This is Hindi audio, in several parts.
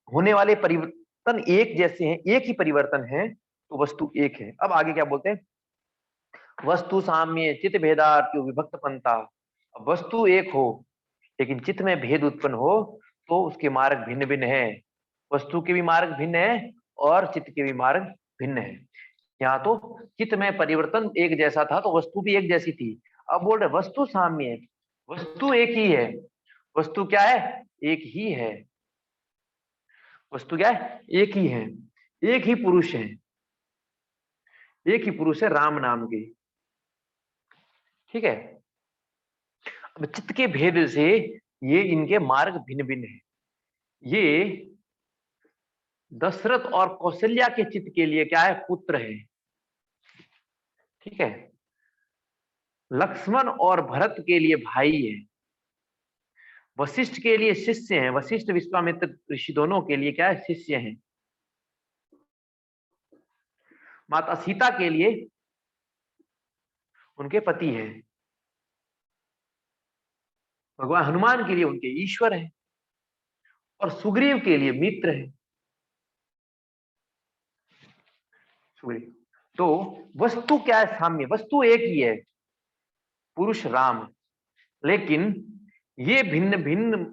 होने वाले परिवर्तन एक जैसे हैं, एक ही परिवर्तन है, तो वस्तु एक है। अब आगे क्या बोलते हैं, वस्तु साम्य चित भेदार्थ विभक्त पंथा। अब वस्तु एक हो लेकिन चित्त में भेद उत्पन्न हो तो उसके मार्ग भिन्न भिन्न है। वस्तु के भी मार्ग भिन्न है और चित्त के भी मार्ग भिन्न है। यहाँ तो चित्त में परिवर्तन एक जैसा था तो वस्तु भी एक जैसी थी। अब बोल रहे वस्तु साम्य, वस्तु एक ही है। वस्तु क्या है, एक ही है। वस्तु क्या है, एक ही है। एक ही पुरुष है, एक ही पुरुष है राम नाम के। ठीक है। अब चित्त के भेद से ये इनके मार्ग भिन्न भिन्न है। ये दशरथ और कौशल्या के चित्त के लिए क्या है, पुत्र है। ठीक है। लक्ष्मण और भरत के लिए भाई है। वशिष्ठ के लिए शिष्य हैं। वशिष्ठ विश्वामित्र ऋषि दोनों के लिए क्या है, शिष्य हैं। माता सीता के लिए उनके पति हैं। भगवान हनुमान के लिए उनके ईश्वर हैं और सुग्रीव के लिए मित्र हैं। सुग्रीव तो वस्तु क्या है, साम्य, वस्तु एक ही है, पुरुष राम। लेकिन ये भिन्न भिन्न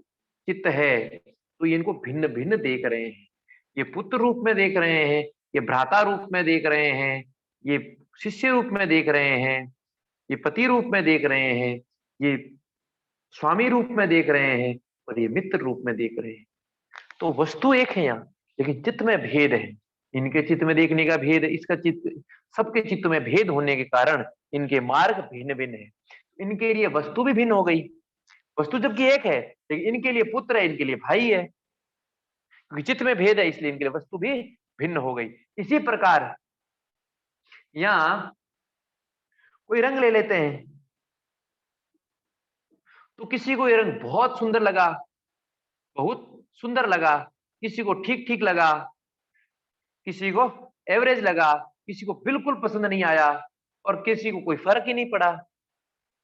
चित्त है तो ये इनको भिन्न भिन्न देख रहे हैं। ये पुत्र रूप में देख रहे हैं, ये भ्राता रूप में देख रहे हैं, ये शिष्य रूप में देख रहे हैं, ये पति रूप में देख रहे हैं, ये स्वामी रूप में देख रहे हैं और ये मित्र रूप में देख रहे हैं। तो वस्तु एक है यहाँ, लेकिन चित्त में भेद है। इनके चित्त में देखने का भेद, इसका चित्त, सबके चित्त में भेद होने के कारण इनके मार्ग भिन्न भिन्न है। इनके लिए वस्तु भी भिन्न हो गई। वस्तु जबकि एक है लेकिन इनके लिए पुत्र है, इनके लिए भाई है। क्योंकि चित्त में भेद है इसलिए इनके लिए वस्तु भी भिन्न हो गई। इसी प्रकार यहाँ कोई रंग ले लेते हैं तो किसी को ये रंग बहुत सुंदर लगा, बहुत सुंदर लगा, किसी को ठीक ठीक लगा, किसी को एवरेज लगा, किसी को बिल्कुल पसंद नहीं आया और किसी को कोई फर्क ही नहीं पड़ा।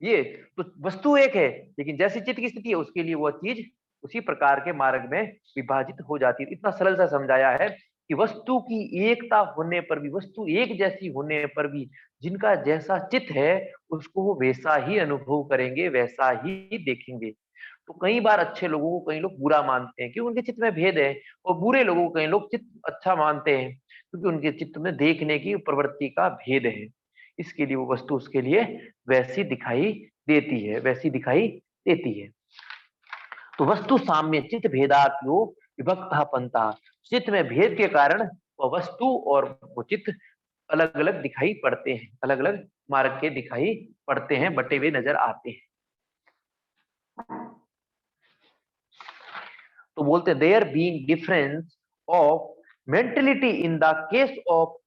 ये तो वस्तु एक है लेकिन जैसी चित्त की स्थिति है उसके लिए वह चीज उसी प्रकार के मार्ग में विभाजित हो जाती है। इतना सरल सा समझाया है कि वस्तु की एकता होने पर भी, वस्तु एक जैसी होने पर भी जिनका जैसा चित्त है उसको वो वैसा ही अनुभव करेंगे, वैसा ही देखेंगे। तो कई बार अच्छे लोगों को कई लोग बुरा मानते हैं क्योंकि उनके चित्त में भेद है, और बुरे लोगों को कई लोग चित्त अच्छा मानते हैं क्योंकि उनके चित्त में देखने की प्रवृत्ति का भेद है। इसके लिए वो वस्तु उसके लिए वैसी दिखाई देती है, वैसी दिखाई देती है। तो वस्तु साम्य चित्त भेदात्यो विभक्त पंथा। चित्त में भेद के कारण वह वस्तु और वो चित्त अलग अलग दिखाई पड़ते हैं, अलग अलग मार्ग के दिखाई पड़ते हैं, बटे हुए नजर आते हैं। तो बोलते there being difference of mentality in the case of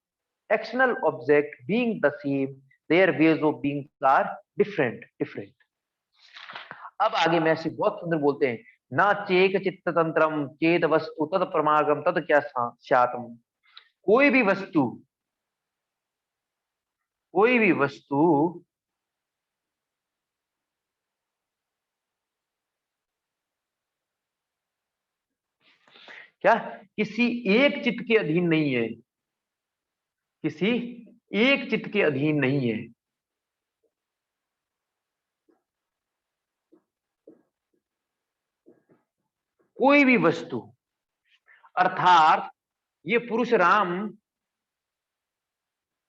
actional object being the same, there ways of being are different different. अब आगे में ऐसे बहुत सुंदर बोलते हैं, ना चेक चित्त तंत्रम चेत वस्तु तद प्रमागम तद क्या स्यातम। कोई भी वस्तु, कोई भी वस्तु क्या किसी एक चित्त के अधीन नहीं है, किसी एक चित्त के अधीन नहीं है। कोई भी वस्तु, अर्थात ये पुरुष राम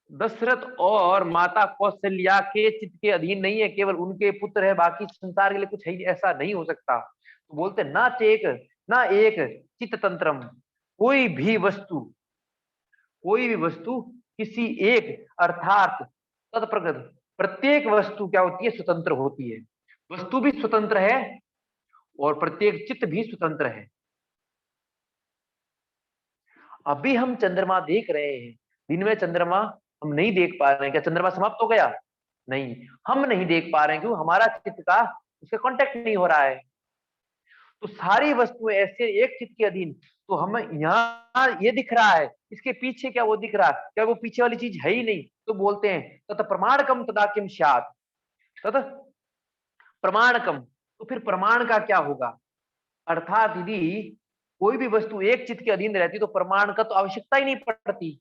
दशरथ और माता कौशल्या के चित्त के अधीन नहीं है, केवल उनके पुत्र है, बाकी संसार के लिए कुछ है, ऐसा नहीं हो सकता। तो बोलते ना चेक ना एक चित्त तंत्रम, कोई भी वस्तु, कोई भी वस्तु किसी एक अर्थात तत्प्रगत, प्रत्येक वस्तु क्या होती है, स्वतंत्र होती है। वस्तु भी स्वतंत्र है और प्रत्येक चित्त भी स्वतंत्र है। अभी हम चंद्रमा देख रहे हैं, दिन में चंद्रमा हम नहीं देख पा रहे हैं। क्या चंद्रमा समाप्त हो गया? नहीं, हम नहीं देख पा रहे हैं क्यों, हमारा चित्त का उससे कांटेक्ट नहीं हो रहा है। तो सारी वस्तुएं ऐसे एक चित्त के अधीन, तो हमें यहाँ ये दिख रहा है, इसके पीछे क्या वो दिख रहा है, क्या वो पीछे वाली चीज है ही नहीं। तो बोलते हैं तत् प्रमाणकम तदा किम स्यात्, तत् प्रमाणकम, तो फिर प्रमाण का क्या होगा। अर्थात यदि कोई भी वस्तु एक चित्त के अधीन रहती तो प्रमाण का तो आवश्यकता ही नहीं पड़ती,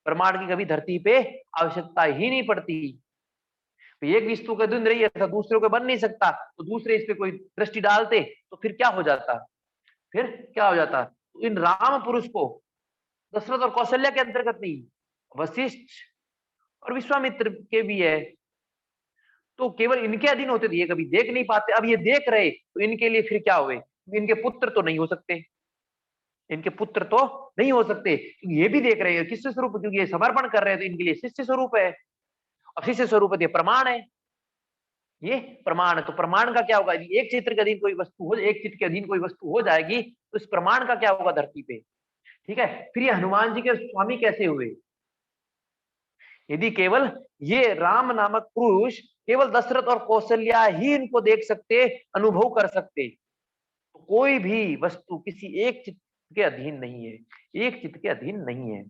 प्रमाण की कभी धरती पे आवश्यकता ही नहीं पड़ती। तो एक वस्तु के अधीन रही है तो दूसरे को बन नहीं सकता, तो दूसरे इस पे कोई दृष्टि डालते तो फिर क्या हो जाता, फिर क्या हो जाता। तो इन राम पुरुष को दशरथ और कौशल्या के अंतर्गत नहीं, वशिष्ठ और विश्वामित्र के भी है, तो केवल इनके अधीन होते थे, ये कभी देख नहीं पाते। अब ये देख रहे तो इनके लिए फिर क्या हुए, इनके पुत्र तो नहीं हो सकते, इनके पुत्र तो नहीं हो सकते, क्योंकि ये भी देख रहे हैं शिष्य स्वरूप, क्योंकि ये समर्पण कर रहे हैं तो इनके लिए शिष्य स्वरूप है। अब शिष्य स्वरूप ये प्रमाण है, ये प्रमाण है। तो प्रमाण का क्या होगा, एक चित्र के अधीन कोई वस्तु हो, एक चित्र के अधीन कोई वस्तु हो जाएगी तो इस प्रमाण का क्या होगा धरती पे। ठीक है, फिर ये हनुमान जी के स्वामी कैसे हुए, यदि केवल ये राम नामक पुरुष केवल दशरथ और कौशल्या ही इनको देख सकते, अनुभव कर सकते, तो कोई भी वस्तु किसी एक चित्त के अधीन नहीं है, एक चित्त के अधीन नहीं है।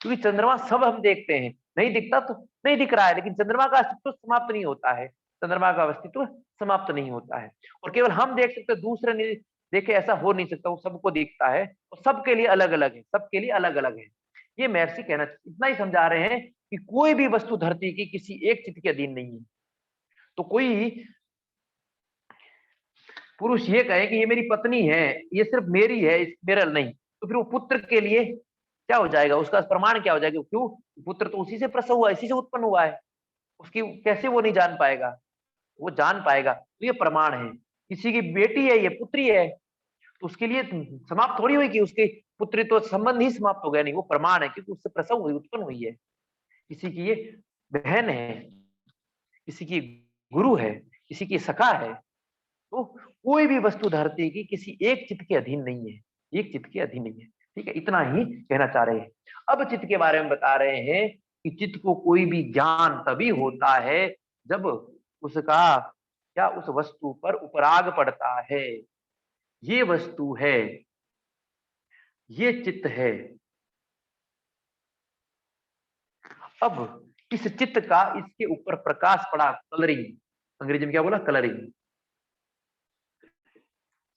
क्योंकि चंद्रमा सब हम देखते हैं, नहीं दिखता तो नहीं दिख रहा है, लेकिन चंद्रमा का अस्तित्व समाप्त नहीं होता है, चंद्रमा का अस्तित्व समाप्त नहीं होता है। और केवल हम देख सकते, दूसरे नहीं देखे, ऐसा हो नहीं सकता, वो सबको दिखता है और सबके लिए अलग अलग है, सबके लिए अलग अलग है। ये महर्षि कहना इतना ही समझा रहे हैं कि कोई भी वस्तु धरती की किसी एक चित्त के अधीन नहीं है। तो कोई पुरुष ये कहे कि ये मेरी पत्नी है, ये सिर्फ मेरी है, मेरा नहीं, तो फिर वो पुत्र के लिए क्या हो जाएगा, उसका प्रमाण क्या हो जाएगा, क्यों, पुत्र तो उसी से प्रसव हुआ, इसी से उत्पन्न हुआ है, उसकी कैसे वो नहीं जान पाएगा, वो जान पाएगा। तो ये प्रमाण है, किसी की बेटी है, ये पुत्री है, तो उसके लिए समाप्त थोड़ी हुई कि उसके पुत्री तो संबंध ही समाप्त हो गया, नहीं, वो प्रमाण है क्योंकि उससे प्रसव हुई, उत्पन्न हुई है। किसी की ये बहन है, किसी की गुरु है, किसी की सखा है। तो कोई भी वस्तु धरती की किसी एक चित्त के अधीन नहीं है, एक चित्त के अधीन नहीं है। ठीक है, इतना ही कहना चाह रहे हैं। अब चित्त के बारे में बता रहे हैं कि चित्त को कोई भी ज्ञान तभी होता है जब उसका क्या उस वस्तु पर उपराग पड़ता है। ये वस्तु है, ये चित्त है। अब इस चित्त का इसके ऊपर प्रकाश पड़ा, कलरिंग, अंग्रेजी में क्या बोला, कलरिंग,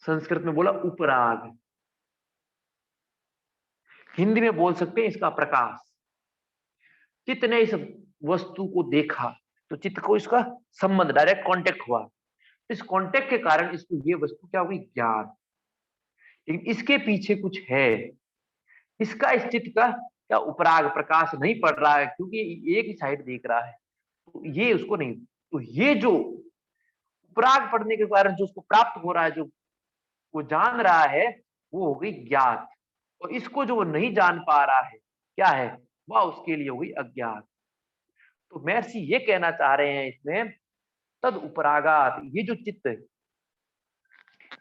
संस्कृत में बोला उपराग, हिंदी में बोल सकते हैं इसका प्रकाश। चित्त ने इस वस्तु को देखा तो चित्त को इसका संबंध, डायरेक्ट कांटेक्ट हुआ, इस कांटेक्ट के कारण इसको ये वस्तु क्या हुई, ज्ञान। लेकिन इसके पीछे कुछ है, इसका इस चित्त का क्या उपराग प्रकाश नहीं पड़ रहा है, क्योंकि एक ही साइड देख रहा है, तो ये उसको नहीं। तो ये जो उपराग पड़ने के कारण जो उसको प्राप्त हो रहा है, जो वो जान रहा है, वो हो गई ज्ञात। और इसको जो वो नहीं जान पा रहा है क्या है, वह उसके लिए हो गई अज्ञात। तो महर्षि ये कहना चाह रहे हैं इसमें, तद उपरागात, ये जो चित्त,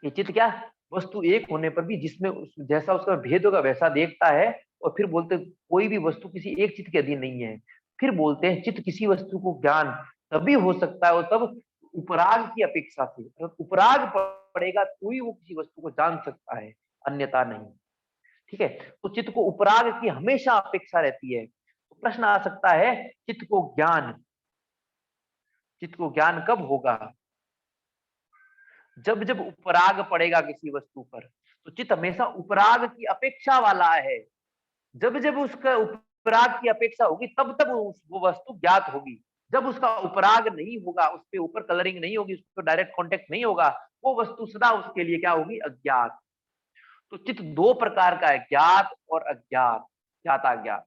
ये चित्त क्या, वस्तु एक होने पर भी जिसमें जैसा उसका भेद होगा वैसा देखता है। और फिर बोलते कोई भी वस्तु किसी एक चित्त के अधीन नहीं है। फिर बोलते हैं चित्त किसी वस्तु को ज्ञान तभी हो सकता है और तब उपराग की अपेक्षा से, उपराग पड़ेगा तो ही वो किसी वस्तु को जान सकता है, अन्यथा नहीं। ठीक है, तो चित्त को उपराग की हमेशा अपेक्षा रहती है। तो प्रश्न आ सकता है, चित्त को ज्ञान, चित्त को ज्ञान कब होगा, जब जब उपराग पड़ेगा किसी वस्तु पर। तो चित्त हमेशा उपराग की अपेक्षा वाला है, जब जब उसका उपराग की अपेक्षा होगी तब तब वो वस्तु ज्ञात होगी। जब उसका उपराग नहीं होगा, उस पर ऊपर कलरिंग नहीं होगी, उस पर डायरेक्ट कांटेक्ट नहीं होगा, वो वस्तु सदा उसके लिए क्या होगी, अज्ञात। तो चित्त दो प्रकार का है, ज्ञात और अज्ञात, ज्ञात अज्ञात।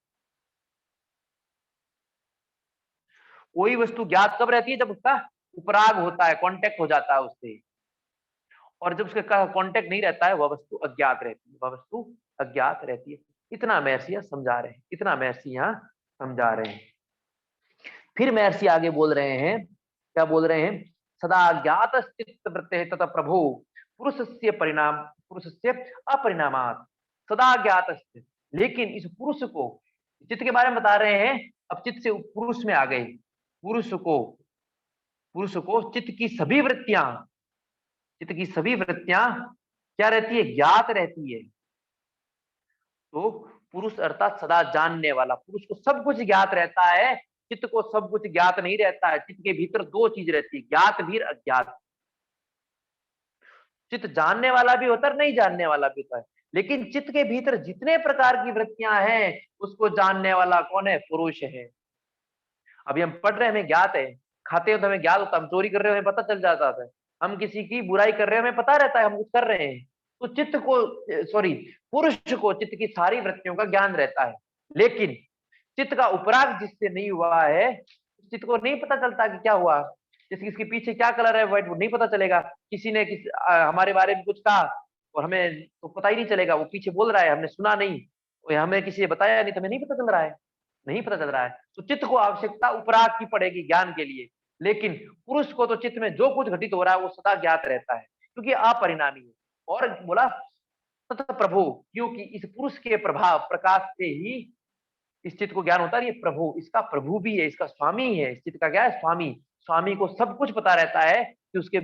कोई वस्तु ज्ञात कब रहती है, जब उसका उपराग होता है, कांटेक्ट हो जाता है उससे। और जब उसका कांटेक्ट नहीं रहता है, वह वस्तु अज्ञात रहती है, वह वस्तु अज्ञात रहती है। इतना महर्षि समझा रहे हैं, इतना महर्षि यहाँ समझा रहे हैं। फिर महर्षि आगे बोल रहे हैं, क्या बोल रहे हैं, सदा ज्ञात चित्त वृत्ते तथा प्रभु पुरुषस्य परिणाम, पुरुषस्य अपरिणामात् सदा ज्ञात। लेकिन इस पुरुष को, चित्त के बारे में बता रहे हैं, अब चित्त से पुरुष में आ गए। पुरुष को चित्त की सभी वृत्तियां, चित्त की सभी वृत्तियां क्या रहती है, ज्ञात रहती है। तो पुरुष अर्थात सदा जानने वाला, पुरुष को सब कुछ ज्ञात रहता है, चित्त को सब कुछ ज्ञात नहीं रहता है। चित्त के भीतर दो चीज रहती है, ज्ञात भी अज्ञात। चित्त जानने वाला भी होता है, नहीं जानने वाला भी होता है। लेकिन चित्त के भीतर जितने प्रकार की वृत्तियां हैं उसको जानने वाला कौन है? पुरुष है। अभी हम पढ़ रहे हैं, हमें ज्ञात है, खाते हो तो हमें ज्ञात होता है, हम चोरी कर रहे हो हमें पता चल जाता है, हम किसी की बुराई कर रहे हो हमें पता रहता है हम कुछ कर रहे हैं। तो चित्त को, सॉरी, पुरुष को चित्त की सारी वृत्तियों का ज्ञान रहता है। लेकिन चित्त का उपराग जिससे नहीं हुआ है, चित्त को नहीं पता चलता कि क्या हुआ। जैसे इसके पीछे क्या कलर है, व्हाइट, वो नहीं पता चलेगा। किसी ने हमारे बारे में कुछ कहा और हमें तो पता ही नहीं चलेगा, वो पीछे बोल रहा है हमने सुना नहीं, और हमें किसी ने बताया नहीं तो हमें नहीं पता चल रहा है, नहीं पता चल रहा है। तो चित्त को आवश्यकता उपराग की पड़ेगी ज्ञान के लिए। लेकिन पुरुष को तो चित्त में जो कुछ घटित हो रहा है वो सदा ज्ञात रहता है, क्योंकि अपरिणामी है। और बोला तथा प्रभु, क्योंकि इस पुरुष के प्रभाव प्रकाश से ही इस चित्त को ज्ञान होता है। ये प्रभु, इसका प्रभु भी है, इसका स्वामी है, इस चित्त का क्या है? स्वामी। स्वामी को सब कुछ पता रहता है कि उसके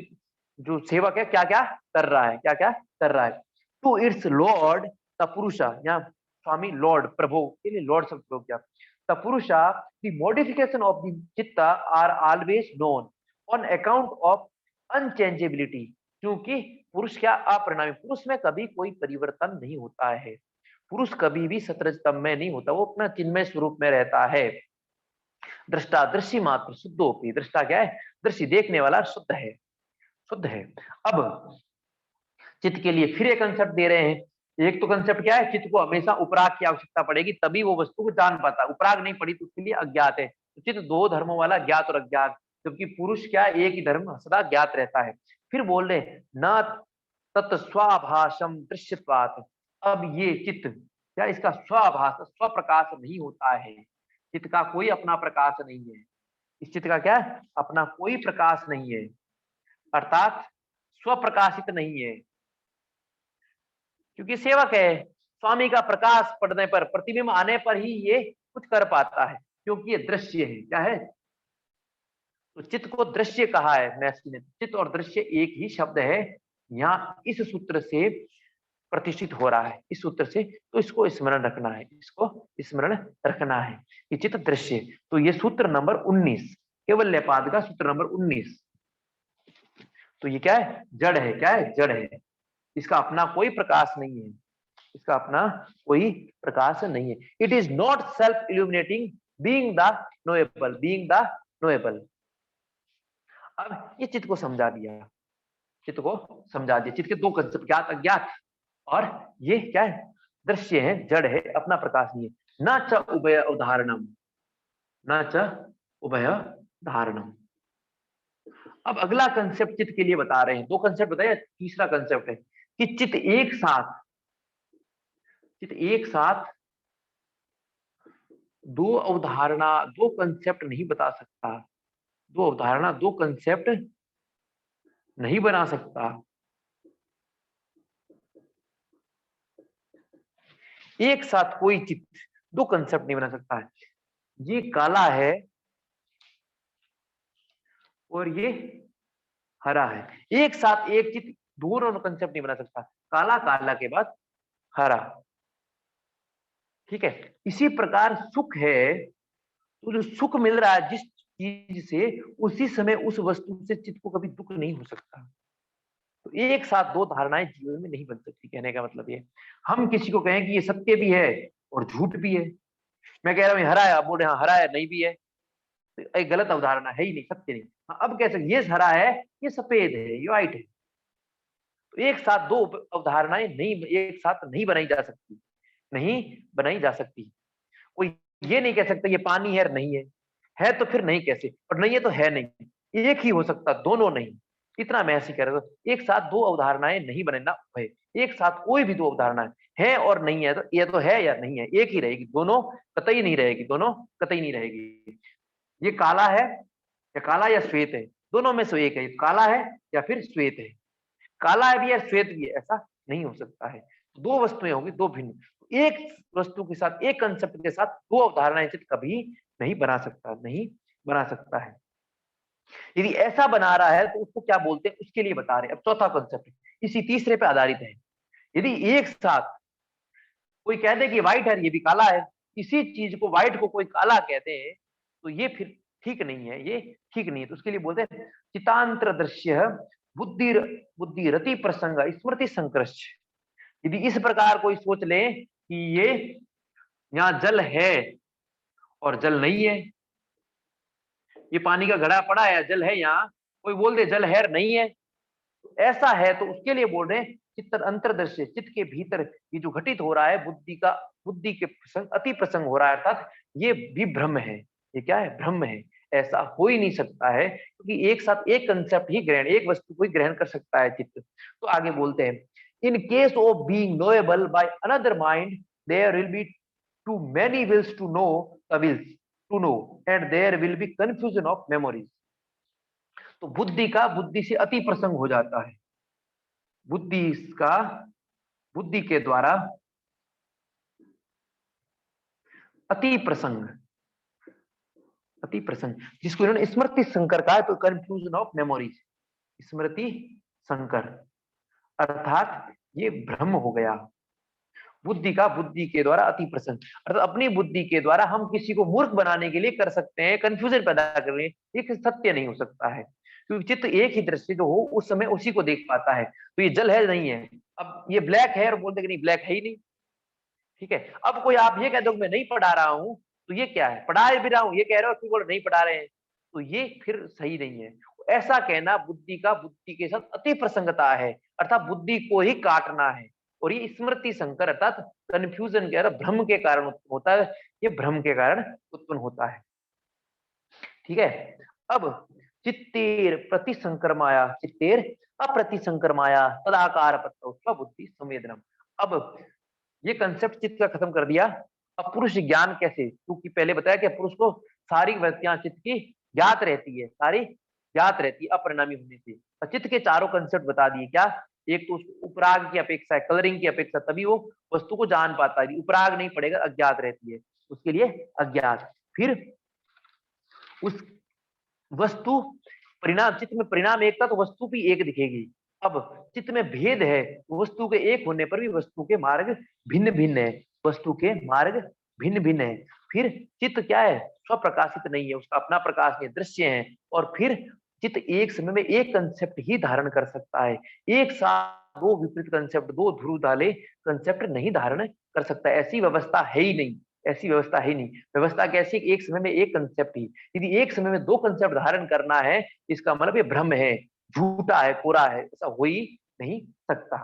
जो सेवक है क्या क्या कर रहा है, क्या क्या कर रहा है। टू इट्स लॉर्ड द पुरुषा, यहाँ स्वामी लॉर्ड प्रभु के लिए लॉर्ड शब्द प्रयोग किया। The Purusha, the modification of the chitta are always known on account of unchangeability, क्योंकि पुरुष क्या? अपरिणामी। पुरुष में कभी कोई परिवर्तन नहीं होता है। पुरुष कभी भी सतरजतम में नहीं होता, वो अपना चिन्मय स्वरूप में रहता है। दृष्टा दृश्य मात्र शुद्धोपि, दृष्टा क्या है? दृश्य, देखने वाला शुद्ध है, शुद्ध है। अब चित्त के लिए फिर एक कंसेप्ट दे रहे हैं। एक तो कंसेप्ट क्या है? चित्त को हमेशा उपराग की आवश्यकता पड़ेगी तभी वो वस्तु को जान पाता है, उपराग नहीं पड़ी तो उसके लिए अज्ञात है। तो चित्त दो धर्मों वाला, ज्ञात और अज्ञात, जबकि पुरुष क्या? एक ही धर्म सदा ज्ञात रहता है। फिर बोल रहे न तत्स्वाभाषम दृश्यत्वात्। अब ये चित्त क्या? इसका स्वाभास, स्वप्रकाश नहीं होता है। चित्त का कोई अपना प्रकाश नहीं है। इस चित्त का क्या? अपना कोई प्रकाश नहीं है, अर्थात स्वप्रकाशित नहीं है, क्योंकि सेवक है। स्वामी का प्रकाश पड़ने पर, प्रतिबिंब आने पर ही ये कुछ कर पाता है, क्योंकि ये दृश्य है। क्या है? तो चित्त को दृश्य कहा है मैस्की ने। चित्त और दृश्य एक ही शब्द है, यहाँ इस सूत्र से प्रतिष्ठित हो रहा है, इस सूत्र से। तो इसको स्मरण रखना है, इसको स्मरण रखना है कि चित्त दृश्य। तो ये सूत्र नंबर 19, केवल लेपाद का सूत्र नंबर 19। तो ये क्या है? जड़ है। क्या है? जड़ है। इसका अपना कोई प्रकाश नहीं है, इसका अपना कोई प्रकाश नहीं है। It is not self illuminating, being the knowable, being the knowable. अब ये चित्त को समझा दिया, चित्त को समझा दिया। चित्त के दो कंसेप्ट, ज्ञात अज्ञात, और ये क्या है? दृश्य है, जड़ है, अपना प्रकाश नहीं है। न च उभय उदाहरणम, न च उभय धारणम। अब अगला कंसेप्ट चित्त के लिए बता रहे हैं। दो कंसेप्ट बताया, तीसरा कंसेप्ट है कि चित्त एक साथ, चित्त एक साथ दो अवधारणा, दो कंसेप्ट नहीं बता सकता, दो अवधारणा, दो कंसेप्ट नहीं बना सकता। एक साथ कोई चित्त दो कंसेप्ट नहीं बना सकता है। ये काला है और ये हरा है, एक साथ एक चित्त दोनों कंसेप्ट नहीं बना सकता। काला, काला के बाद हरा, ठीक है। इसी प्रकार सुख है, तो जो सुख मिल रहा है जिस चीज से, उसी समय उस वस्तु से चित्त को कभी दुख नहीं हो सकता। तो एक साथ दो धारणाएं जीवन में नहीं बन सकती। कहने का मतलब ये, हम किसी को कहें कि ये सत्य भी है और झूठ भी है। मैं कह रहा हूँ हरा है, आप बोल रहे हाँ हरा है, नहीं भी है, तो एक गलत अवधारणा है ही नहीं, सत्य नहीं। हाँ, अब कह सकते ये हरा है, ये सफेद है, ये व्हाइट है। तो एक साथ दो अवधारणाएं नहीं, एक साथ नहीं बनाई जा सकती, नहीं बनाई जा सकती। कोई ये नहीं कह सकता ये पानी है, नहीं है तो फिर नहीं कैसे, और नहीं है तो है नहीं। एक ही हो सकता, दोनों नहीं। इतना मैं ऐसे कह रहा था, एक साथ दो अवधारणाएं नहीं बनना है। एक साथ कोई भी दो अवधारणाएं है और नहीं है, तो ये तो है या नहीं है, एक ही रहेगी, दोनों कतई नहीं रहेगी, दोनों कतई नहीं रहेगी। ये काला है या काला या श्वेत है, दोनों में से एक है, काला है या फिर श्वेत है। काला है भी है, श्वेत भी है, ऐसा नहीं हो सकता है। दो वस्तुएं होंगी, दो भिन्न। एक वस्तु के साथ, एक कंसेप्ट के साथ दो अवधारणाएं चित्त कभी नहीं बना सकता, नहीं बना सकता है। यदि ऐसा बना रहा है तो उसको क्या बोलते हैं, उसके लिए बता रहे हैं। अब चौथा कंसेप्ट इसी तीसरे पे आधारित है। यदि एक साथ कोई कह दे कि व्हाइट है, ये भी काला है, इसी चीज को, व्हाइट को कोई काला कहते हैं, तो ये फिर ठीक नहीं है, ये ठीक नहीं है। तो उसके लिए बोलते हैं चितांतर दृश्य बुद्धि, बुद्धि रति प्रसंग स्मृति संकृष्ट। यदि इस प्रकार कोई सोच ले कि ये यहाँ जल है और जल नहीं है, ये पानी का घड़ा पड़ा है, जल है, यहाँ कोई बोल दे जल है नहीं है, तो ऐसा है तो उसके लिए बोल रहे हैं चित्त अंतर्दृश्य, चित्त के भीतर ये जो घटित हो रहा है बुद्धि के प्रसंग, अति प्रसंग हो रहा है, अर्थात ये भी भ्रम है। ये क्या है? भ्रम है। ऐसा हो ही नहीं सकता है, क्योंकि एक साथ एक कंसेप्ट ही ग्रहण, एक वस्तु को ही ग्रहण कर सकता है चित्त। तो आगे बोलते हैं, in case of being knowable by another mind there will be too many wills to know the wills to know and there will be confusion of memories. तो बुद्धि का बुद्धि से अति प्रसंग हो जाता है, बुद्धि का बुद्धि के द्वारा अति प्रसंग, अति प्रसंग जिसको इन्होंने स्मृति संकर कहा है, तो कंफ्यूजन ऑफ मेमोरीज, स्मृति संकर, अर्थात ये भ्रम हो गया। बुद्धि का बुद्धि के द्वारा अति प्रसंग, अर्थात अपनी बुद्धि के द्वारा हम किसी को मूर्ख बनाने के लिए कर सकते हैं, कंफ्यूजन पैदा कर रहे हैं, ये सत्य नहीं हो सकता है, क्योंकि चित्त एक ही दृष्टि जो हो उस समय उसी को देख पाता है। तो ये जल है नहीं है, अब ये ब्लैक है और बोलते कि नहीं ब्लैक है ही नहीं, ठीक है। अब कोई आप ये कह दो मैं नहीं पढ़ा रहा हूं, तो ये क्या है? पढ़ा भी रहा हूं ये कह रहे हो, फिर बोलो नहीं पढ़ा रहे हैं, तो ये फिर सही नहीं है। ऐसा कहना बुद्धि का बुद्धि के साथ अति प्रसंगता है, अर्थात बुद्धि को ही काटना है, और ये स्मृति संकर अर्थात कंफ्यूजन के भ्रम के कारण उत्पन्न होता है, ये भ्रम के कारण उत्पन्न होता है, ठीक है। अब चित्तेर प्रति संक्रमाया, चित्तेर अप्रति संक्रमाया तदाकार पत्तौ बुद्धि संवेदनम। अब ये कंसेप्ट चित्त का खत्म कर दिया। अब पुरुष ज्ञान कैसे, क्योंकि पहले बताया कि पुरुष को सारी वृत्तियां चित्त की ज्ञात रहती है, सारी ज्ञात रहती है अपरिणामी होने से। और चित्त के चारों कंसेप्ट बता दिए, क्या? एक तो उसको उपराग की अपेक्षा है, कलरिंग की अपेक्षा, तभी वो वस्तु को जान पाता है। उपराग नहीं पड़ेगा, अज्ञात रहती है, उसके लिए अज्ञात। फिर उस वस्तु परिणाम, चित्त में परिणाम एक था तो वस्तु भी एक दिखेगी। अब चित्त में भेद है, वस्तु के एक होने पर भी वस्तु के मार्ग भिन्न भिन्न है, वस्तु के मार्ग भिन्न भिन्न है। फिर चित्त क्या है? स्वप्रकाशित नहीं है, उसका अपना प्रकाश नहीं, दृश्य है। और फिर चित्त एक समय में एक कंसेप्ट ही धारण कर सकता है, एक साथ दो विपरीत कंसेप्ट, दो ध्रुव वाले कंसेप्ट नहीं धारण कर सकता, ऐसी व्यवस्था है ही नहीं, ऐसी व्यवस्था है नहीं। व्यवस्था कैसी? एक समय में एक कंसेप्ट ही, यदि एक समय में दो कंसेप्ट धारण करना है, इसका मतलब ये भ्रम है, झूठा है, कोरा है, ऐसा हो ही नहीं सकता।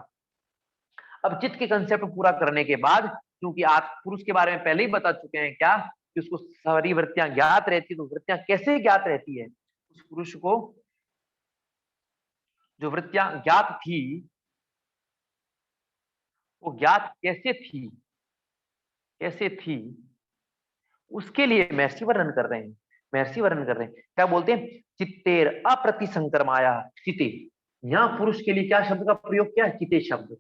अब चित्त के कंसेप्ट पूरा करने के बाद, क्योंकि आप पुरुष के बारे में पहले ही बता चुके हैं क्या, कि उसको सारी वृत्तियां ज्ञात रहती है, तो वृत्तियां कैसे ज्ञात रहती है? उस पुरुष को जो वृत्तियां ज्ञात थी, वो ज्ञात कैसे थी, कैसे थी, उसके लिए महर्षि वर्णन कर रहे हैं, महर्षि वर्णन कर रहे हैं। क्या बोलते हैं? चित्तेर अप्रति संक्रमाया, चिते, यहां पुरुष के लिए क्या शब्द का प्रयोग किया? चिते शब्द।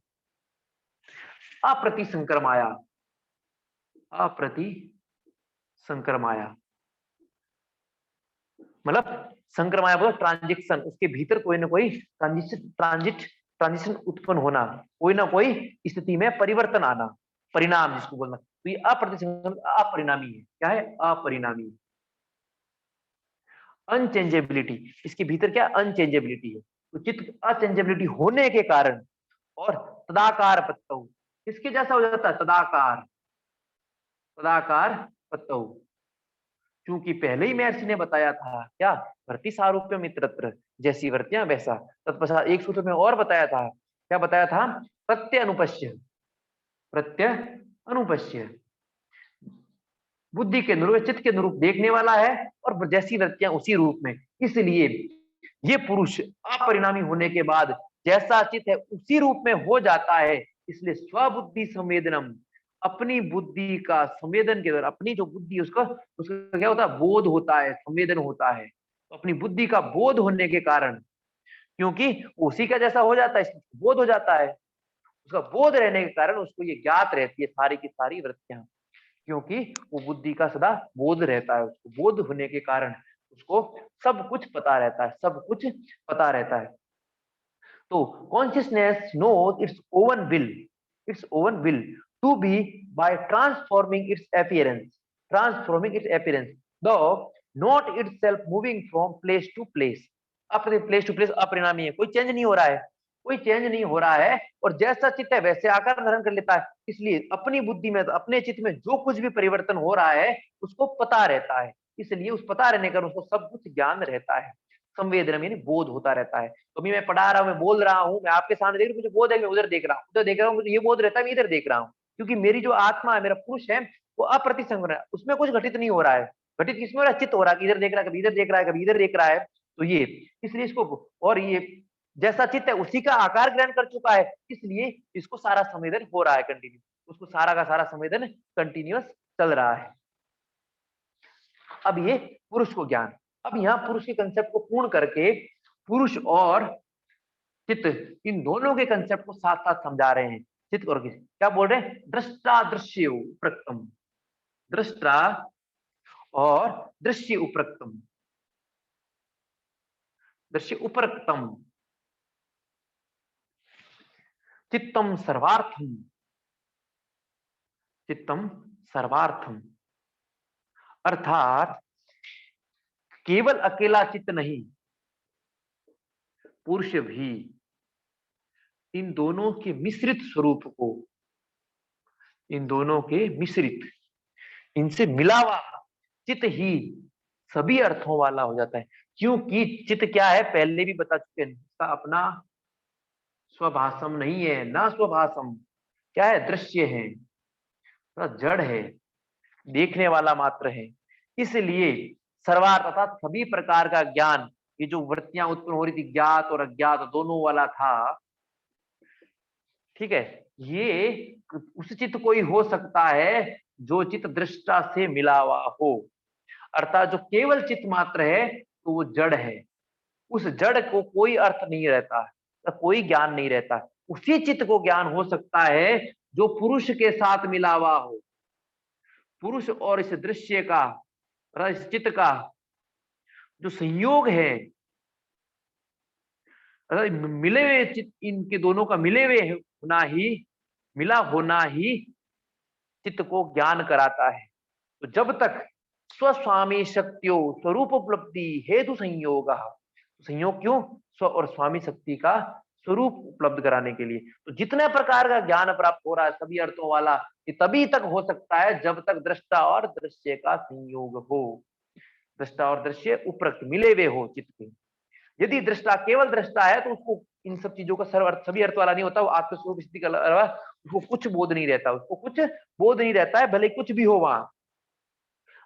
अप्रति संक्रमाया, अप्रति संक्रमाया मतलब संक्रमाया बोलो ट्रांजिशन, उसके भीतर कोई ना कोई ट्रांजिशन उत्पन्न होना, कोई ना कोई स्थिति में परिवर्तन आना, परिणाम जिसको बोलना। तो ये अप्रति अपरिणामी है। क्या है? अपरिणामी। अनचेंजेबिलिटी, इसके भीतर क्या? अनचेंजेबिलिटी है। तो चित्त अचेंजेबिलिटी होने के कारण, और तदाकार पत्तौ, किसके जैसा हो जाता है? तदाकार, तदाकार पत्तौ, क्योंकि पहले ही महर्षि ने बताया था क्या? वृत्ति सारूप्य मित्रत्र, जैसी वृत्तियां वैसा। तत्पश्चात एक सूत्र में और बताया था, क्या बताया था? प्रत्यय अनुपश्य, प्रत्यय अनुपश्य, बुद्धि के अनुरूप, चित्त के अनुरूप देखने वाला है, और जैसी वृत्तियां उसी रूप में। इसलिए ये पुरुष अपरिणामी होने के बाद जैसा चित्त है उसी रूप में हो जाता है। इसलिए स्वबुद्धि संवेदनम, अपनी बुद्धि का संवेदन के द्वारा, अपनी जो बुद्धि उसका उसका क्या होता है? बोध होता है, संवेदन होता है। तो अपनी बुद्धि का बोध होने के कारण, क्योंकि उसी का जैसा हो जाता है, बोध हो जाता है, उसका बोध रहने के कारण उसको ये ज्ञात रहती है सारी की सारी वृत्तियां, क्योंकि वो बुद्धि का सदा बोध रहता है, उसको बोध होने के कारण उसको सब कुछ पता रहता है, सब कुछ पता रहता है। तो consciousness knows its own will, its own will to be by transforming its appearance, transforming its appearance though not itself moving from place to place. अपने प्लेस टू प्लेस अपरिणामी है, कोई चेंज नहीं हो रहा है, कोई चेंज नहीं हो रहा है, और जैसा चित्त है वैसे आकार धारण कर लेता है। इसलिए अपनी बुद्धि में, अपने चित्त में जो कुछ भी परिवर्तन हो रहा है उसको पता रहता है, इसलिए उस पता रहने का उसको सब कुछ ज्ञान रहता है। संवेदनम यानी बोध होता रहता है। तो अभी मैं पढ़ा रहा हूँ, मैं बोल रहा हूँ, मैं आपके सामने देख रहा हूँ, मुझे बोध है मैं उधर देख रहा हूँ, उधर देख रहा हूँ, मुझे ये बोध रहता है मैं इधर देख रहा हूँ, क्योंकि मेरी जो आत्मा है, मेरा पुरुष है, वो अप्रतिसंग है, उसमें कुछ घटित नहीं हो रहा है। घटित किसमें हो रहा है? चित्त हो रहा है कि इधर देख रहा है, कभी इधर देख रहा है, कभी इधर देख रहा है। तो ये इसलिए इसको, और ये जैसा चित्त है उसी का आकार ग्रहण कर चुका है, इसलिए इसको सारा संवेदन हो रहा है कंटिन्यू, उसको सारा का सारा संवेदन कंटिन्यूअस चल रहा है। अब ये पुरुष को ज्ञान, अब यहाँ पुरुष के कंसेप्ट को पूर्ण करके पुरुष और चित्त इन दोनों के कंसेप्ट को साथ साथ समझा रहे हैं। चित्त और क्या बोल रहे हैं? दृष्टा दृश्य उपरक्तम, दृष्टा और दृश्य उपरक्तम, दृश्य उपरक्तम, चित्तम सर्वार्थम, चित्तम सर्वार्थम, अर्थात केवल अकेला चित्त नहीं, पुरुष भी इन दोनों के मिश्रित स्वरूप को, इन दोनों के मिश्रित, इनसे मिला हुआ चित्त ही सभी अर्थों वाला हो जाता है। क्योंकि चित्त क्या है पहले भी बता चुके हैं, इसका अपना स्वभाषम नहीं है, ना स्वभाषम, क्या है? दृश्य है, जड़ है, देखने वाला मात्र है। इसलिए सर्वार्थ अर्थात सभी प्रकार का ज्ञान, ये जो वृत्तियां उत्पन्न हो रही थी ज्ञात और अज्ञात दोनों वाला था, ठीक है, ये उस चित्त को ही हो सकता है जो चित्त दृष्टा से मिला हुआ हो। अर्थात जो केवल चित्त मात्र है तो वो जड़ है, उस जड़ को कोई अर्थ नहीं रहता, तो कोई ज्ञान नहीं रहता। उसी चित्त को ज्ञान हो सकता है जो पुरुष के साथ मिला हुआ हो। पुरुष और इस दृश्य का, इस चित्त का जो संयोग है, मिले हुए चित्त, इनके दोनों का मिले हुए होना ही, मिला होना ही चित्त को ज्ञान कराता है। तो जब तक स्वस्वामी शक्तियों स्वरूप उपलब्धि हेतु संयोग, संयोग क्यों? स्व और स्वामी शक्ति का स्वरूप उपलब्ध कराने के लिए। तो जितने प्रकार का ज्ञान प्राप्त हो रहा है सभी अर्थों वाला, ये तभी तक हो सकता है जब तक दृष्टा और दृश्य का संयोग हो, दृष्टा और दृश्य उपरक्त मिले हुए हो चित्त के। यदि दृष्टा केवल दृष्टा है तो उसको इन सब चीजों का सर्व अर्थ, सभी अर्थ वाला नहीं होता, वो आत्मस्वरूप स्थिति का अलावा उसको कुछ बोध नहीं रहता, उसको कुछ बोध नहीं रहता है, भले कुछ भी हो वहां,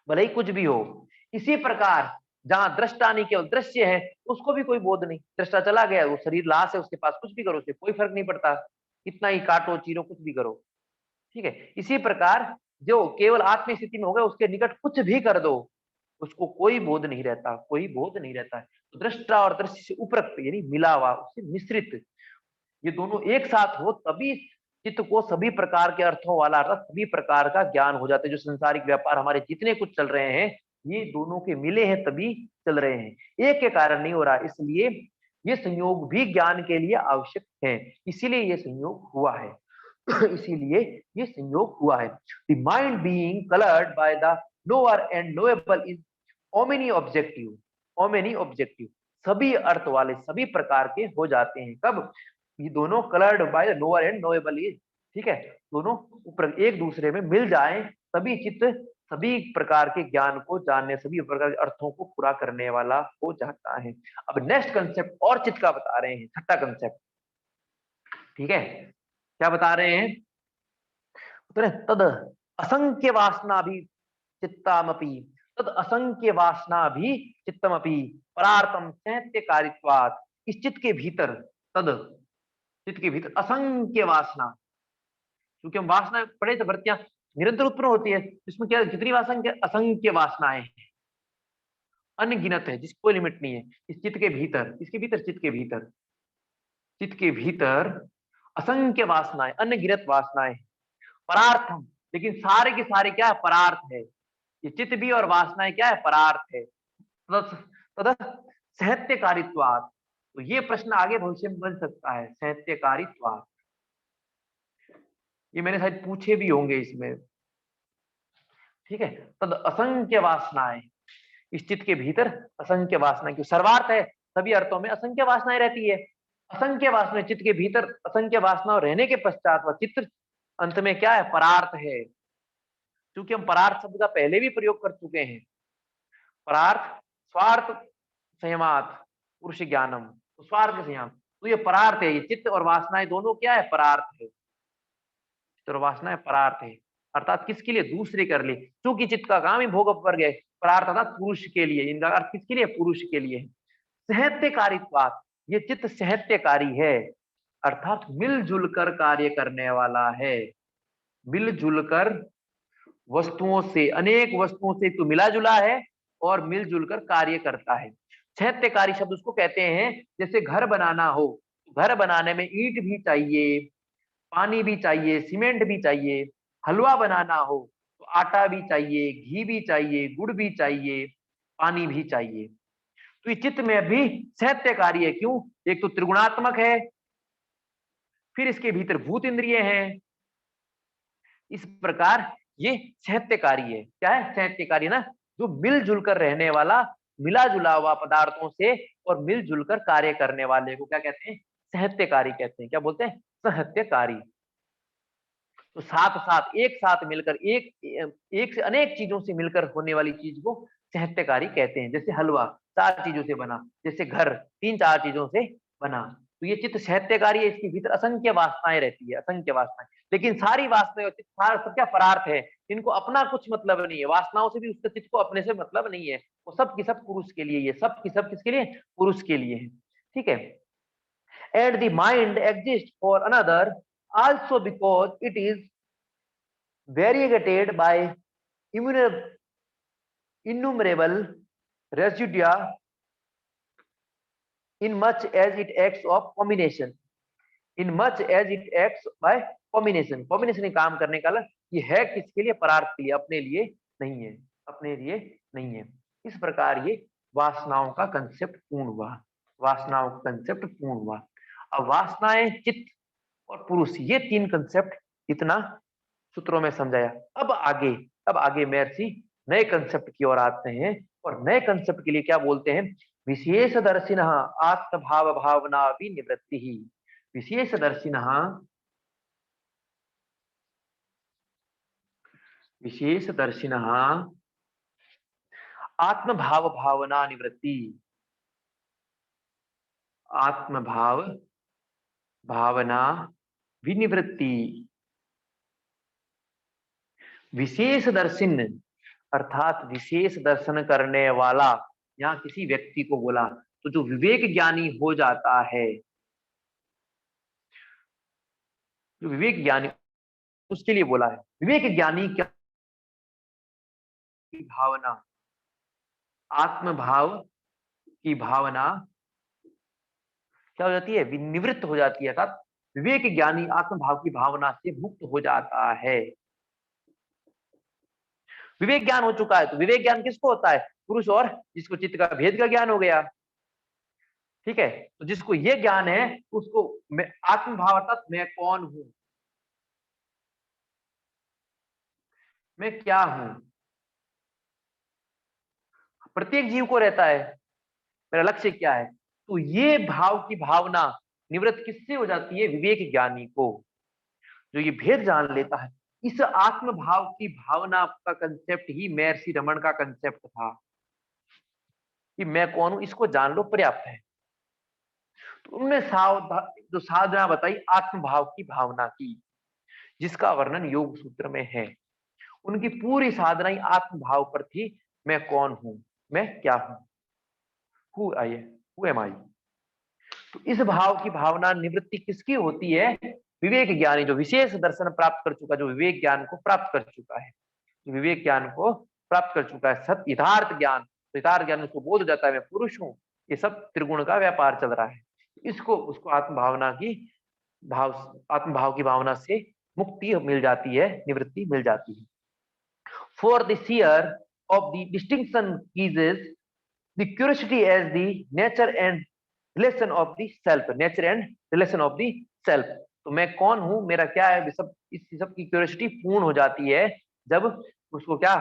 भले ही कुछ भी हो। इसी प्रकार जहां दृष्टा नहीं केवल दृश्य है, उसको भी कोई बोध नहीं, दृष्टा चला गया, वो शरीर लाश है, उसके पास कुछ भी करो उससे कोई फर्क नहीं पड़ता, कितना ही काटो चीरो कुछ भी करो, ठीक है। इसी प्रकार जो केवल आत्म स्थिति में हो गया उसके निकट कुछ भी कर दो, उसको कोई बोध नहीं रहता, कोई बोध नहीं रहता है। तो दृष्टा और दृश्य से उपरक्त यानी मिला हुआ, उससे मिश्रित, ये दोनों एक साथ हो तभी चित्त को सभी प्रकार के अर्थों वाला, अर्थात सभी प्रकार का ज्ञान हो जाता है। जो संसारिक व्यापार हमारे जितने कुछ चल रहे हैं, ये दोनों के मिले हैं तभी चल रहे हैं, एक के कारण नहीं हो रहा। इसलिए ये संयोग भी ज्ञान के लिए आवश्यक है, इसीलिए ये संयोग हुआ है। इसीलिए ये संयोग हुआ है। The mind being coloured by the knower and knowable in omni objective, omni objective, सभी अर्थ वाले सभी प्रकार के हो जाते हैं। कब? ये दोनों coloured by knower and knowable, ठीक है, दोनों ऊपर एक दूसरे में मिल जाएं तभी चित्त सभी प्रकार के ज्ञान को जानने, सभी प्रकार के अर्थों को पूरा करने वाला हो जाता है। अब नेक्स्ट कंसेप्ट और चित्त का बता रहे हैं, छठा कंसेप्ट, ठीक है, क्या बता रहे हैं? तद असंख्य वासना भी चित्तामपि, तद असंख्य वासना भी चित्तमपि परार्थम सहत्यकारित्वात्, इस चित्त के भीतर, तद चित्त के भीतर असंख्य वासना, क्योंकि हम वासना पढ़े तो वृत्तियां निरंतर उत्पन्न होती है, इसमें क्या जितनी वासना, असंख्य वासनाएं अनगिनत है, जिसकी कोई लिमिट नहीं है। इस चित्त के भीतर, इसके भीतर, चित्त के भीतर, चित्त के भीतर असंख्य वासनाएं, अनगिनत वासनाएं, परार्थम, लेकिन सारे के सारे क्या है? परार्थ है। ये चित्त भी और वासनाएं क्या है? परार्थ है। तद सहत्यकारित्वात्, तो ये प्रश्न आगे भविष्य में बन सकता है, सहत्यकारित्वात्, ये मैंने शायद पूछे भी होंगे इसमें, ठीक है। तद असंख्य वासनाएं, इस चित्त के भीतर असंख्य वासनाएं, क्यों? सर्वार्थ है, सभी अर्थों में असंख्य वासनाएं रहती है, असंख्य वासना, चित्त के भीतर असंख्य वासनाओं रहने के पश्चात वह चित्त अंत में क्या है, परार्थ है। क्योंकि हम परार्थ शब्द का पहले भी प्रयोग कर चुके हैं। परार्थ स्वार्थ संयमात पुरुष ज्ञानम, तो स्वार्थ संयम, तो ये परार्थ है। ये चित्त और वासनाएं दोनों क्या है, परार्थ है। चित्त और वासनाएं परार्थ है, अर्थात किसके लिए, दूसरे कर लिए। क्योंकि चित्त का काम ही भोग वर्ग है, परार्थ अर्थात पुरुष के लिए, इनका अर्थ किसके लिए, पुरुष के लिए। सहत्यकारित्वात्, ये चित्त सहत्यकारी है, अर्थात मिलजुल कर कार्य करने वाला है। मिलजुल कर वस्तुओं से, अनेक वस्तुओं से तो मिला जुला है और मिलजुल कर कार्य करता है। सहत्यकारी शब्द उसको कहते हैं, जैसे घर बनाना हो, घर बनाने में ईंट भी चाहिए, पानी भी चाहिए, सीमेंट भी चाहिए। हलवा बनाना हो तो आटा भी चाहिए, घी भी चाहिए, गुड़ भी चाहिए, पानी भी चाहिए। तो ये चित्त में भी सहत्यकारी है। क्यों, एक तो त्रिगुणात्मक है, फिर इसके भीतर भूत इंद्रिय हैं। इस प्रकार ये सहत्यकारी है। क्या है, सहत्यकारी ना, जो मिलजुल कर रहने वाला, मिला जुला हुआ पदार्थों से और मिलजुल कर कार्य करने वाले को क्या कहते हैं, सहत्यकारी कहते हैं। क्या बोलते हैं, सहत्यकारी। तो साथ साथ, एक साथ मिलकर, एक से अनेक चीजों से मिलकर होने वाली चीज को सहत्यकारी कहते हैं। जैसे हलवा 4 चीजों से बना, जैसे घर 3-4 चीजों से बना। तो ये चित्त सहत्यकारी है, इसके भीतर असंख्य वासनाएं रहती है, असंख्य वासनाएं। लेकिन सारी वासनाएं और चित्त सब क्या, परार्थ है। इनको अपना कुछ मतलब नहीं है, वासनाओं से भी उसके चित्त को अपने से मतलब नहीं है। वो सब की सब पुरुष के लिए, ये सब की सब किसके लिए, पुरुष के लिए है। ठीक है। And the mind exists for another also because it is variegated by innumerable residua in much as it acts of combination. In much as it acts by combination. combination में काम करने का ये है किसके लिए, परार्थ के लिए, अपने लिए नहीं है, अपने लिए नहीं है। इस प्रकार ये वासनाओं का कंसेप्ट पूर्ण हुआ, वासनाओं का कंसेप्ट पूर्ण हुआ। अब वासनाएं, चित्त और पुरुष, ये 3 कंसेप्ट इतना सूत्रों में समझाया। अब आगे महर्षि नए कंसेप्ट की ओर आते हैं, और नए कंसेप्ट के लिए क्या बोलते हैं, विशेष दर्शिन आत्मभाव भावना विनिवृत्ति ही। विशेष दर्शिन, विशेष दर्शिन आत्मभाव भावना निवृत्ति, आत्मभाव भावना विनिवृत्ति। विशेष दर्शन अर्थात विशेष दर्शन करने वाला, यहाँ किसी व्यक्ति को बोला, तो जो विवेक ज्ञानी हो जाता है, जो विवेक ज्ञानी, उसके लिए बोला है। विवेक ज्ञानी क्या, भावना, आत्मभाव की भावना क्या हो जाती है, निवृत्त हो जाती है, अर्थात विवेक ज्ञानी आत्मभाव की भावना से मुक्त हो जाता है। विवेक ज्ञान हो चुका है, तो विवेक ज्ञान किसको होता है, पुरुष, और जिसको चित्त का भेद का ज्ञान हो गया। ठीक है, तो जिसको ये ज्ञान है उसको मैं आत्मभाव, अर्थात मैं कौन हूं, मैं क्या हूं, प्रत्येक जीव को रहता है, मेरा लक्ष्य क्या है। तो ये भाव की भावना निवृत्त किससे हो जाती है, विवेक ज्ञानी को, जो ये भेद जान लेता है। इस आत्म भाव की भावना का कंसेप्ट ही महर्षि रमन का कंसेप्ट था, कि मैं कौन हूं, इसको जान लो, पर्याप्त है। तो उनने जो साधना बताई आत्म भाव की भावना की, जिसका वर्णन योग सूत्र में है। उनकी पूरी साधना ही आत्म भाव पर थी, मैं कौन हूं, मैं क्या हूं, हु एम आई। तो इस भाव की भावना निवृत्ति किसकी होती है, विवेक ज्ञानी, जो विशेष दर्शन प्राप्त कर चुका, जो विवेक ज्ञान को प्राप्त कर चुका है, जो विवेक ज्ञान को प्राप्त कर चुका है, सत्य यथार्थ ज्ञान, यथार्थ ज्ञान उसको बोध हो जाता है, मैं पुरुष हूं, ये सब त्रिगुण का व्यापार चल रहा है। इसको, उसको आत्म भावना की आत्म भाव की भावना से मुक्ति मिल जाती है, निवृत्ति मिल जाती है। For the seer of the distinction ceases the curiosity as the nature and relation of the self, nature and relation of the self. तो मैं कौन हूं, मेरा क्या है, सब इस सब की क्यूरियोसिटी पूर्ण हो जाती है जब उसको क्या,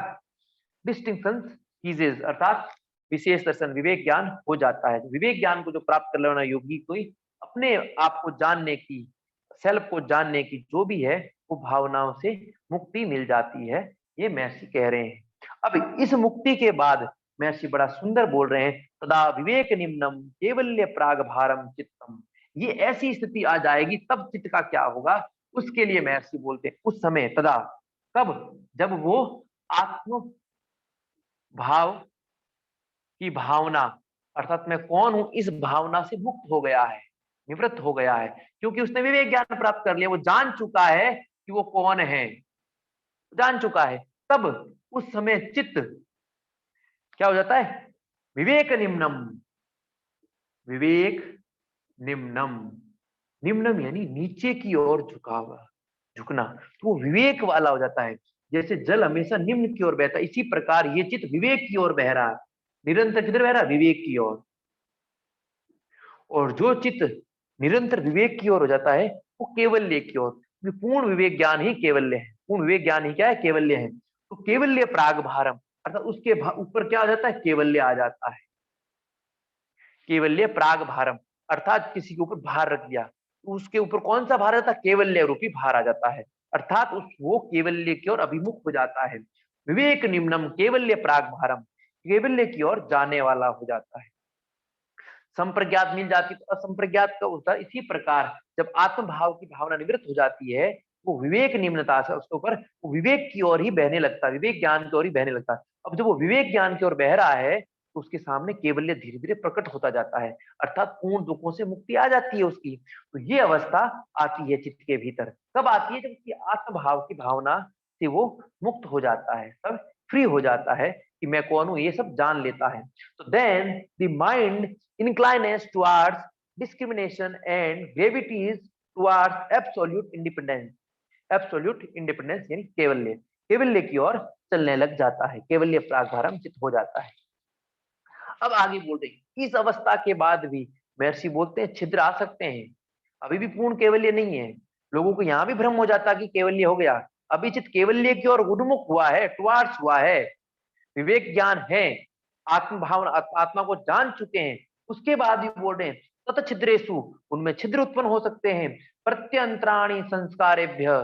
डिस्टिंक्शन कीजेस, अर्थात विशेष दर्शन, विवेक ज्ञान हो जाता है। विवेक ज्ञान को जो प्राप्त कर लेना योगी कोई, अपने आप को जानने की, सेल्फ को जानने की जो भी है, वो भावनाओं से मुक्ति मिल जाती है, ये महर्षि कह रहे हैं। अब इस मुक्ति के बाद महर्षि बड़ा सुंदर बोल रहे हैं, तदा विवेक निम्नम केवल्य प्राग भारम चित्तम। ये ऐसी स्थिति आ जाएगी, तब चित्त का क्या होगा, उसके लिए महर्षि बोलते हैं उस समय, तदा, कब, जब वो आत्म भाव की भावना, अर्थात मैं कौन हूं, इस भावना से मुक्त हो गया है, निवृत्त हो गया है, क्योंकि उसने विवेक ज्ञान प्राप्त कर लिया, वो जान चुका है कि वो कौन है, जान चुका है। तब उस समय चित्त क्या हो जाता है, विवेक निम्नम, विवेक निम्नम, निम्नम यानी नीचे की ओर झुका हुआ, झुकना, तो वो विवेक वाला हो जाता है। जैसे जल हमेशा निम्न की ओर बहता है, इसी प्रकार ये चित्त विवेक की ओर बह रहा है, निरंतर किधर बह रहा है, विवेक की ओर। और जो चित्त निरंतर विवेक की ओर हो जाता है, वो केवल्य की ओर, पूर्ण विवेक ज्ञान ही केवल्य है, पूर्ण विवेक ज्ञान ही क्या है, केवल्य है। तो केवल्य प्राग भारम, अर्थात उसके ऊपर क्या आ जाता है, केवल्य आ जाता है, केवल्य प्राग भारम, अर्थात किसी के ऊपर भार रख दिया, तो उसके ऊपर कौन सा भार आता है, केवल्य रूपी भार आ जाता है, अर्थात उस वो केवल्य की ओर अभिमुख हो जाता है। विवेक निम्नम केवल्य प्राग भारम, केवल्य की ओर जाने वाला हो जाता है। संप्रज्ञात मिल जाती तो असंप्रज्ञात का होता है। इसी प्रकार जब आत्म भाव की भावना निवृत्त हो जाती है, वो विवेक निम्नता से उसके ऊपर वो विवेक की ओर ही बहने लगता है, विवेक ज्ञान की ओर ही बहने लगता है। अब जब वो विवेक ज्ञान की ओर बह रहा है, तो उसके सामने केवल्य धीरे धीरे प्रकट होता जाता है, अर्थात पूर्ण दुखों से मुक्ति आ जाती है उसकी। तो ये अवस्था आती है चित्त के भीतर, कब आती है, जब उसकी आत्म भाव की भावना से वो मुक्त हो जाता है, तब फ्री हो जाता है कि मैं कौन हूं, ये सब जान लेता है। तो then the mind inclines towards discrimination and gravities towards absolute independence, absolute independence यानी केवल्य, केवल्य की ओर चलने लग जाता है, केवल्य प्रागभारम चित हो जाता है। अब आगे बोल रहे इस अवस्था के बाद भी महर्षि बोलते हैं छिद्र आ सकते हैं, अभी भी पूर्ण केवल्य नहीं है। लोगों को यहाँ भी भ्रम हो जाता कि केवल्य हो गया, अभी चित केवल्य की ओर उन्मुख हुआ है, टुवार्ड्स हुआ है, विवेक ज्ञान है, आत्म भावना आत्मा को जान चुके हैं, उसके बाद भी बोल रहे हैं तत छिद्रेशु, उनमें छिद्र उत्पन्न हो सकते हैं, प्रत्यंतराणि संस्कारेभ्य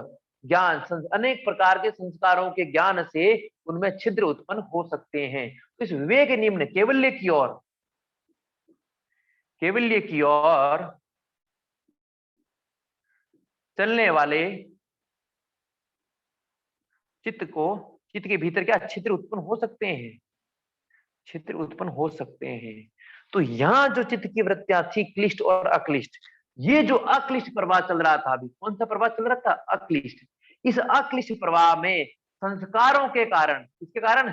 ज्ञान, अनेक प्रकार के संस्कारों के ज्ञान से उनमें छिद्र उत्पन्न हो सकते हैं। तो इस विवेक निम्न केवल्य की ओर, केवल्य की ओर चलने वाले चित्त को, चित्त के भीतर क्या छिद्र उत्पन्न हो सकते हैं, छिद्र उत्पन्न हो सकते हैं। तो यहाँ जो चित्त की वृत्तियां थी क्लिष्ट और अक्लिष्ट, ये जो अक्लिष्ट प्रवाह चल रहा था, अभी कौन सा प्रवाह चल रहा था, अक्लिष्ट, इस अक्लिष्ट प्रवाह में संस्कारों के कारण, किसके कारण,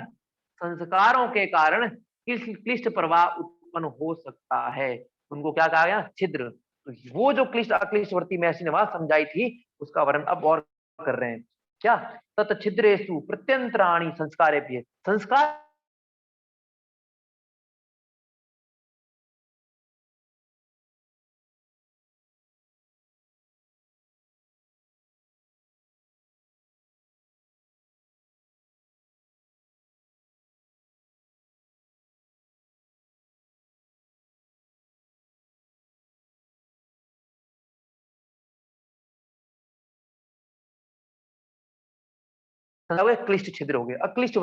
संस्कारों के कारण क्लिष्ट प्रवाह उत्पन्न हो सकता है, उनको क्या कहा गया, छिद्र। तो वो जो क्लिष्ट अक्लिष्ट वृत्ति महर्षि ने वहां समझाई थी, उसका वर्णन अब और कर रहे हैं, क्या, तत् छिद्रेषु प्रत्यंतराणि संस्कारेभ्य, संस्कार क्लिष्ट छिद्र हो गए, अक्लिष्ट